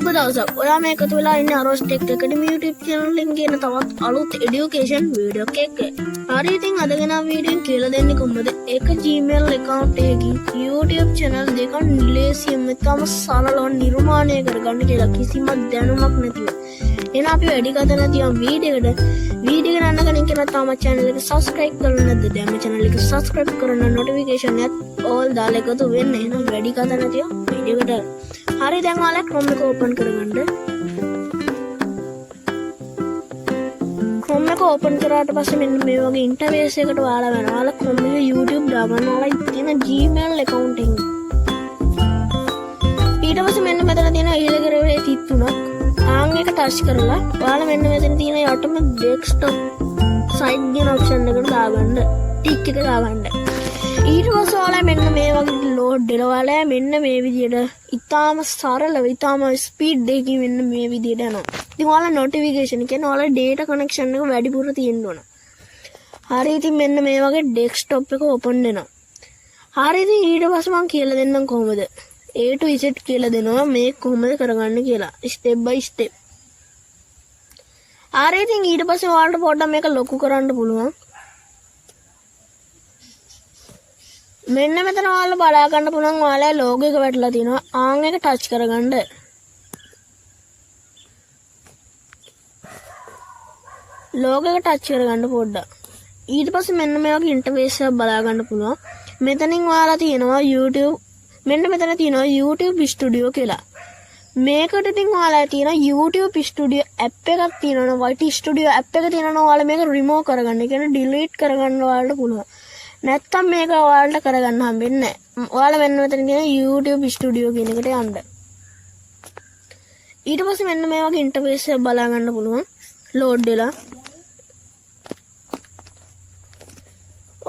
සුබ දවසක්. ඔයා මේ එකතු වෙලා ඉන්නේ අරෝස් ටෙක් ඇකඩමි YouTube channel එකෙන් කියන තවත් අලුත් education video එකක් එක්ක. හරි ඉතින් අද ගෙන වීඩියෝෙන් කියලා දෙන්නේ කොහොමද එක Gmail account එකකින් YouTube channel දෙක නිලේසියෙම තම සරලව නිර්මාණය කරගන්න කියලා කිසිම දැනුමක් නැතිව. එහෙනම් අපි වැඩි කතා නැති යම් වීඩියෝ එක යන්න කලින් කියලා තාම channel එක subscribe කරලා නැද්ද? දැන් මේ channel එක subscribe කරන notification එකත් all දාලා එකතු වෙන්න. එහෙනම් වැඩි කතා නැති යම් වීඩියෝ එකට. හරි දැන් ඔයාලා Chrome එක open කරගන්න. Chrome එක open කරාට පස්සේ මෙන්න මේ වගේ interface එකකට ඔයාලා වෙනවා. ඔයාලා Chrome එකේ YouTube දාගන්න ඔයාලා තියෙන Gmail account එක. ඊට පස්සේ මෙන්න මෙතන තියෙන ඊළඟ තිත් තුනක් ආන් එක touch කරලා ඔයාලා මෙන්න මෙතන තියෙන යටම desktop site කියන option එකට දාගන්න. tick එක දාගන්න. ඊට පස්සේ ඔයාලා මෙන්න මේ වගේ load දෙනවා. ඔයාලා මෙන්න මේ විදියට ඉතාලම සරලව ඉතාලම ස්පීඩ් එකකින් මෙන්න මේ විදියට යනවා. ඉතින් ඔයාලා notification කියන්නේ ඔයාලා data connection එක වැඩිපුර තියෙන්න ඕන. හරි ඉතින් මෙන්න මේ වගේ desktop එක open වෙනවා. හරි ඉතින් ඊට පස්සේ මම කියලා දෙන්නම් කොහොමද A to Z කියලා දෙනවා මේ කොහොමද කරගන්න කියලා step by step. හරි ඉතින් ඊට පස්සේ ඔයාලට පොඩ්ඩක් මේක ලොකු කරන්න පුළුවන්. මෙන්න මෙතන ඔයාලා බලා ගන්න පුළුවන් ඔයාලා logo එක වැටලා තිනවා. ආන් එක touch කරගන්න. logo එක touch කරගන්න පොඩ්ඩක්. ඊට පස්සේ මෙන්න මේ වගේ interface එකක් බලා ගන්න පුළුවන්. මෙතනින් ඔයාලා තියෙනවා YouTube. මෙන්න මෙතන තියෙනවා YouTube Studio කියලා. මේකට ඉතින් ඔයාලා තියෙනවා YouTube Studio app එකක් තියෙනවා. YT Studio app එක තියෙනවා. ඔයාලා මේක remove කරගන්න. ඒ කියන්නේ delete කරගන්න ඔයාලට පුළුවන්. නැත්තම් මේක ඔයාලට කරගන්න හම්බෙන්නේ නැහැ. ඔයාලා මෙන්න මෙතන තියෙන YouTube Studio කියන එකට යන්න. ඊට පස්සේ මෙන්න මේ වගේ interface එක බලා ගන්න පුළුවන්. load වෙලා.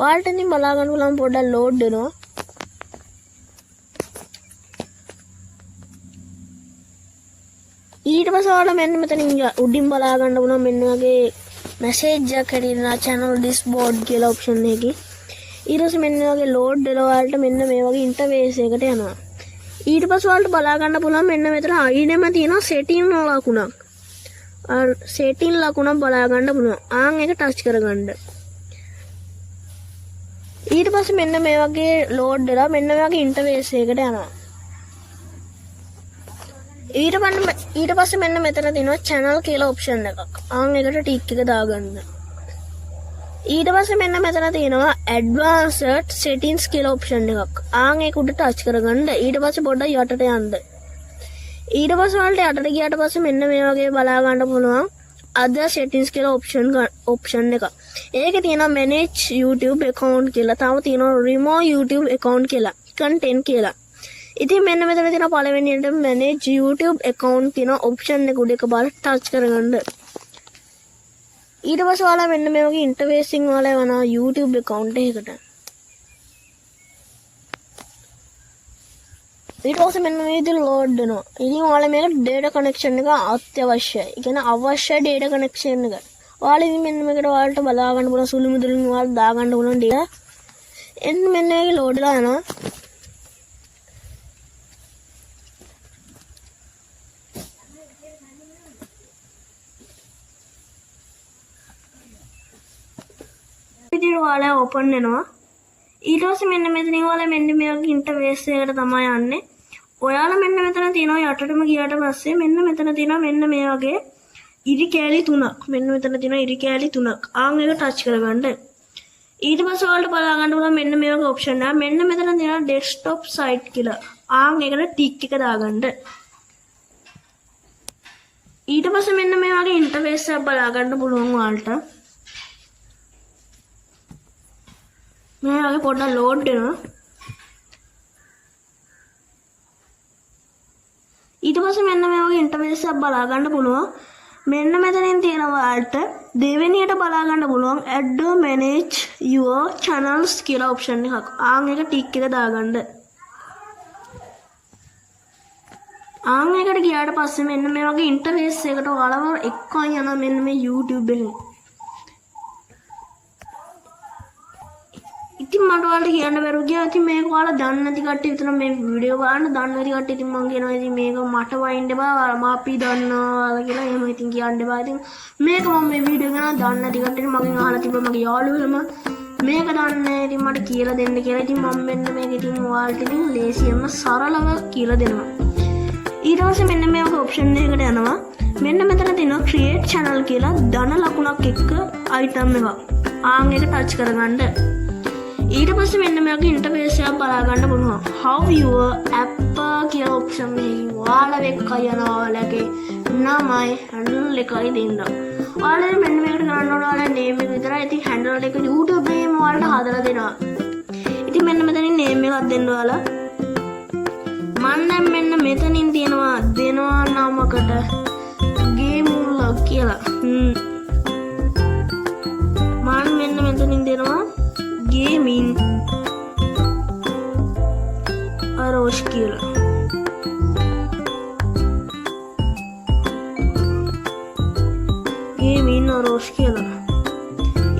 ඔයාලට ඉතින් බලා ගන්න පුළුවන් පොඩ්ඩක් load වෙනවා. ඊට පස්සේ ඔයාලා මෙන්න මෙතනින් උඩින් බලා ගන්න පුළුවන් මෙන්න වගේ message එකක් හැදෙනවා channel this board කියලා option එකකින්. ඊට පස්සේ මෙන්න වගේ load වෙලා ඔයාලට මෙන්න මේ වගේ interface එකකට යනවා. ඊට පස්සේ ඔයාලට බලා ගන්න පුළුවන් මෙන්න මෙතන අයිනෙම තියෙන setting ලකුණක්. setting ලකුණක් බලා ගන්න පුළුවන්. ආන් එක touch කරගන්න. ඊට පස්සේ මෙන්න මේ වගේ load වෙලා මෙන්න මේ වගේ interface එකකට යනවා. ඊට පස්සේ මෙන්න මෙතන තියෙනවා channel කියලා option එකක්. ආන් එකට tick එක දාගන්න. ඊට පස්සේ මෙන්න මෙතන තියෙනවා advanced settings කියලා option එකක්. ආන් ඒක උඩ touch කරගන්න. ඊට පස්සේ පොඩ්ඩක් යටට යන්න. ඊට පස්සේ වලට යටට ගියාට පස්සේ මෙන්න මේ වගේ බලා ගන්න පුළුවන් other settings කියලා option එක. ඒකේ තියෙනවා manage YouTube account කියලා. තව තියෙනවා remove YouTube account කියලා. content කියලා. ඉතින් මෙන්න මෙතන තියෙන පළවෙනියට manage YouTube account තියෙන option එක උඩ එකපාරට touch කරගන්න. ඊට පස්සේ ඔයාලා මෙන්න මේ වගේ interface එකකින් ඔයාලා යනවා YouTube account එකකට. ඊට පස්සේ මෙන්න මේ විදිහට load වෙනවා. ඉතින් ඔයාලා මේක data connection එක අත්‍යවශ්‍යයි. ඒ කියන්නේ අවශ්‍ය data connection එක. ඔයාලා ඉතින් මෙන්න මේකට ඔයාලට බලා ගන්න පුළුවන් සුළු මුදලින් ඔයාලා දා ගන්න පුළුවන් data. එන්න මෙන්න මේක load වෙලා යනවා. විදිහට ඔයාලා open වෙනවා. ඊට පස්සේ මෙන්න මෙතනින් ඔයාලා මෙන්න මේ වගේ interface එකකට තමයි යන්නේ. ඔයාලා මෙන්න මෙතන තියෙනවා යටටම ගියාට පස්සේ මෙන්න මෙතන තියෙනවා මෙන්න මේ වගේ ඉරි කෑලි තුනක්. මෙන්න මෙතන තියෙනවා ඉරි කෑලි තුනක්. ආන් එක touch කරගන්න. ඊට පස්සේ ඔයාලට බලා ගන්න පුළුවන් මෙන්න මේ වගේ option එක. මෙන්න මෙතන තියෙනවා desktop site කියලා. ආන් එකට tick එක දාගන්න. ඊට පස්සේ මෙන්න මේ වගේ interface එකක් බලා ගන්න පුළුවන් ඔයාලට. මේ වගේ පොඩ්ඩක් load වෙනවා. ඊට පස්සේ මෙන්න මේ වගේ interface එකක් බලා ගන්න පුළුවන්. මෙන්න මෙතනින් තියෙනවා ඔයාලට දෙවෙනියට බලා ගන්න පුළුවන් add manage your channels කියලා option එකක්. ආන් එක tick එක දාගන්න. ආන් එකට ගියාට පස්සේ මෙන්න මේ වගේ interface එකකට ඔයාලව එක්කන් යනවා මෙන්න මේ YouTube එකෙන්. ඉතින් මට ඔයාලට කියන්න බැරුව ගියා. ඉතින් මේක ඔයාලා දන්නේ නැති කට්ටිය විතර මේ වීඩියෝ බලන්න දන්නේ නැති කට්ටිය ඉතින් මම කියනවා ඉතින් මේක මට වයින්ඩ් එපා මාපි දන්නවා කියලා එහෙම ඉතින් කියන්න එපා. ඉතින් මේක මම මේ වීඩියෝ කරනවා දන්නේ නැති කට්ටියට මගෙන් අහලා තිබ්බා මගේ යාළුවෙලම මේක දන්නේ ඉතින් මට කියලා දෙන්න කියලා. ඉතින් මම මෙන්න මේක ඉතින් ඔයාලට ඉතින් ලේසියෙන්ම සරලව කියලා දෙනවා. ඊට පස්සේ මෙන්න මේක ඔප්ෂන් එකකට යනවා. මෙන්න මෙතන තියෙනවා create channel කියලා ධන ලකුණක් එක්ක item එකක්. ආන් එක ටච් කරගන්න. ඊට පස්සේ මෙන්න මේක ඉන්ටර්ෆේස් එක බලා ගන්න පුළුවන්. how your app කියලා ඔප්ෂන් එකකින් ඔයාලා වෙක්ක යනවා ඔයාලගේ නමයි handle එකයි දෙන්න. ඔයාලා මෙන්න මේකට කරන්න ඕන ඔයාලා name එක විතරයි. ඉතින් handle එක YouTube එකේම ඔයාලට හදලා දෙනවා. ඉතින් මෙන්න මෙතනින් name එකක් දෙන්න ඔයාලා. මම දැන් මෙන්න මෙතනින් දෙනවා නමකට game vlog කියලා. මම මෙන්න මෙතනින් දෙනවා gaming අරෝෂ් කියලා. gaming අරෝෂ් කියලා.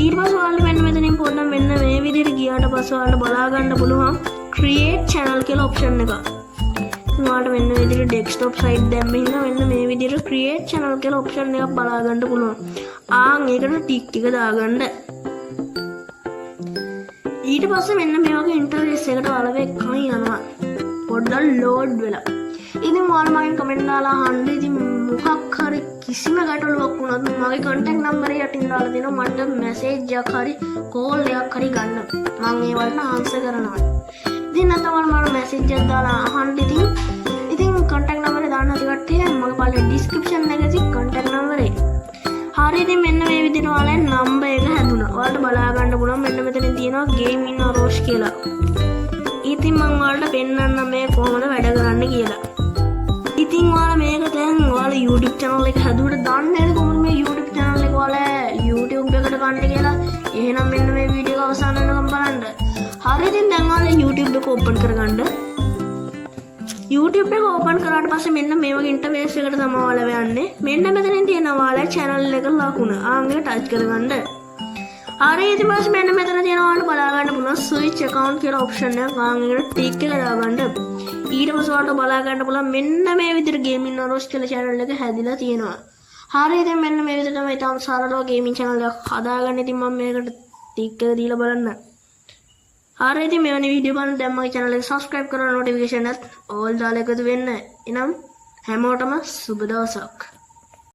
ඊට පස්සේ ඔයාලට මෙන්න මෙතනින් පොඩ්ඩක් මෙන්න මේ විදිහට ගියාට පස්සේ ඔයාලට බලා ගන්න පුළුවන් create channel කියලා ඔප්ෂන් එක. ඔයාලට මෙන්න මේ විදිහට desktop site දැම්ම ඉන්න මෙන්න මේ විදිහට create channel කියලා ඔප්ෂන් එකක් බලා ගන්න පුළුවන්. ආන් ඒකට ටික් ටික දාගන්න. ඊට පස්සේ මෙන්න මේ වගේ ඉන්ටර්ෆේස් එකකට ඔයාලා වෙක්කම යනවා. පොඩ්ඩක් ලෝඩ් වෙලා. ඉතින් ඔයාලා මගෙන් කමෙන්ට් දාලා අහන්න. ඉතින් මොකක් හරි කිසිම ගැටලුවක් වුණත් මගේ contact number එක යටින් දාලා දෙනවා. මට message එකක් හරි call එකක් හරි ගන්න. මම ඒ වලට answer කරනවා. ඉතින් නැත්නම් ඔයාලා මට message එකක් දාලා අහන්න. ඉතින් contact number එක දාන්න නැති කට්ටිය මගේ පල්ලේ description එකේ තියෙන contact number එක. හරි ඉතින් මෙන්න මේ විදිහට ඔයාලගේ number එක හැදුනා. ඔයාලට බලා ගන්න පුළුවන් මෙන්න මෙතන තියෙනවා gaming අරෝෂ් කියලා. ඉතින් මම ඔයාලට පෙන්නන්න මේ කොහොමද වැඩ කරන්න කියලා. ඉතින් ඔයාලා මේක දැන් ඔයාලා YouTube channel එක හැදුවට දන්නේ නැද්ද කොහොමද මේ YouTube channel එක ඔයාලා YouTube එකට ගන්න කියලා? එහෙනම් මෙන්න මේ වීඩියෝ එක අවසන් වෙනකම් බලන්න. හරි ඉතින් දැන් ඔයාලා YouTube එක open කරගන්න. YouTube එක open කරාට පස්සේ මෙන්න මේ වගේ ඉන්ටර්ෆේස් එකකට තමයි ඔයාලා යන්නේ. මෙන්න මෙතනින් තියෙනවා ඔයාලා channel එක ලකුණ. ආන් එක ටච් කරගන්න. හරි ඉතින් පස්සේ මෙන්න මෙතන තියෙනවා ඔයාලට බලා ගන්න පුළුවන් switch account කියලා ඔප්ෂන් එකක්. ආන් එකට ටික් එක දාගන්න. ඊට පස්සේ ඔයාලට බලා ගන්න පුළුවන් මෙන්න මේ විදිහට gaming අරෝෂ් කියලා channel එක හැදිලා තියෙනවා. හරි ඉතින් මෙන්න මේ විදිහට තමයි තාම සරලව gaming channel එකක් හදාගන්න. ඉතින් මම මේකට ටික් එක දීලා බලන්න. හරි ඉතින් මෙවැනි වීඩියෝ බලන්න දැන් මගේ channel එක subscribe කරලා notification එකත් all දාලා එකතු වෙන්න. එනම් හැමෝටම සුබ දවසක්.